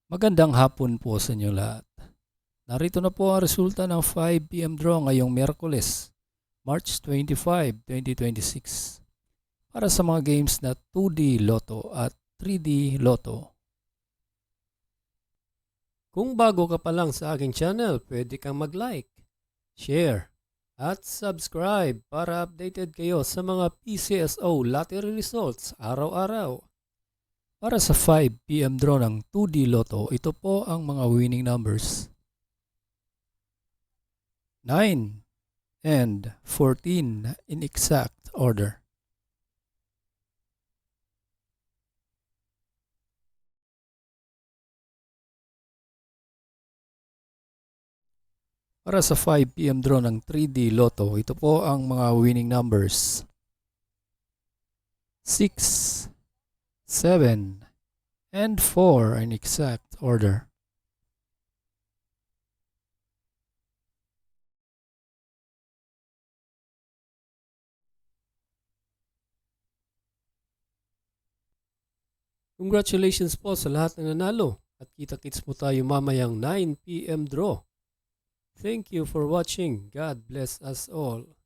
Magandang hapon po sa inyo lahat. Narito na po ang resulta ng 5 PM draw ngayong Miyerkules, March 25, 2026 para sa mga games na 2D Lotto at 3D Lotto. Kung bago ka pa lang sa aking channel, pwede kang mag-like, share, at subscribe para updated kayo sa mga PCSO lottery results araw-araw. Para sa 5 PM draw ng 2D Lotto, ito po ang mga winning numbers: 9 and 14 in exact order. Para sa 5 PM draw ng 3D Lotto, ito po ang mga winning numbers: 6, 7, and 4 in exact order. Congratulations po sa lahat ng nanalo at kita-kits mo tayo mamayang 9 PM draw. Thank you for watching. God bless us all.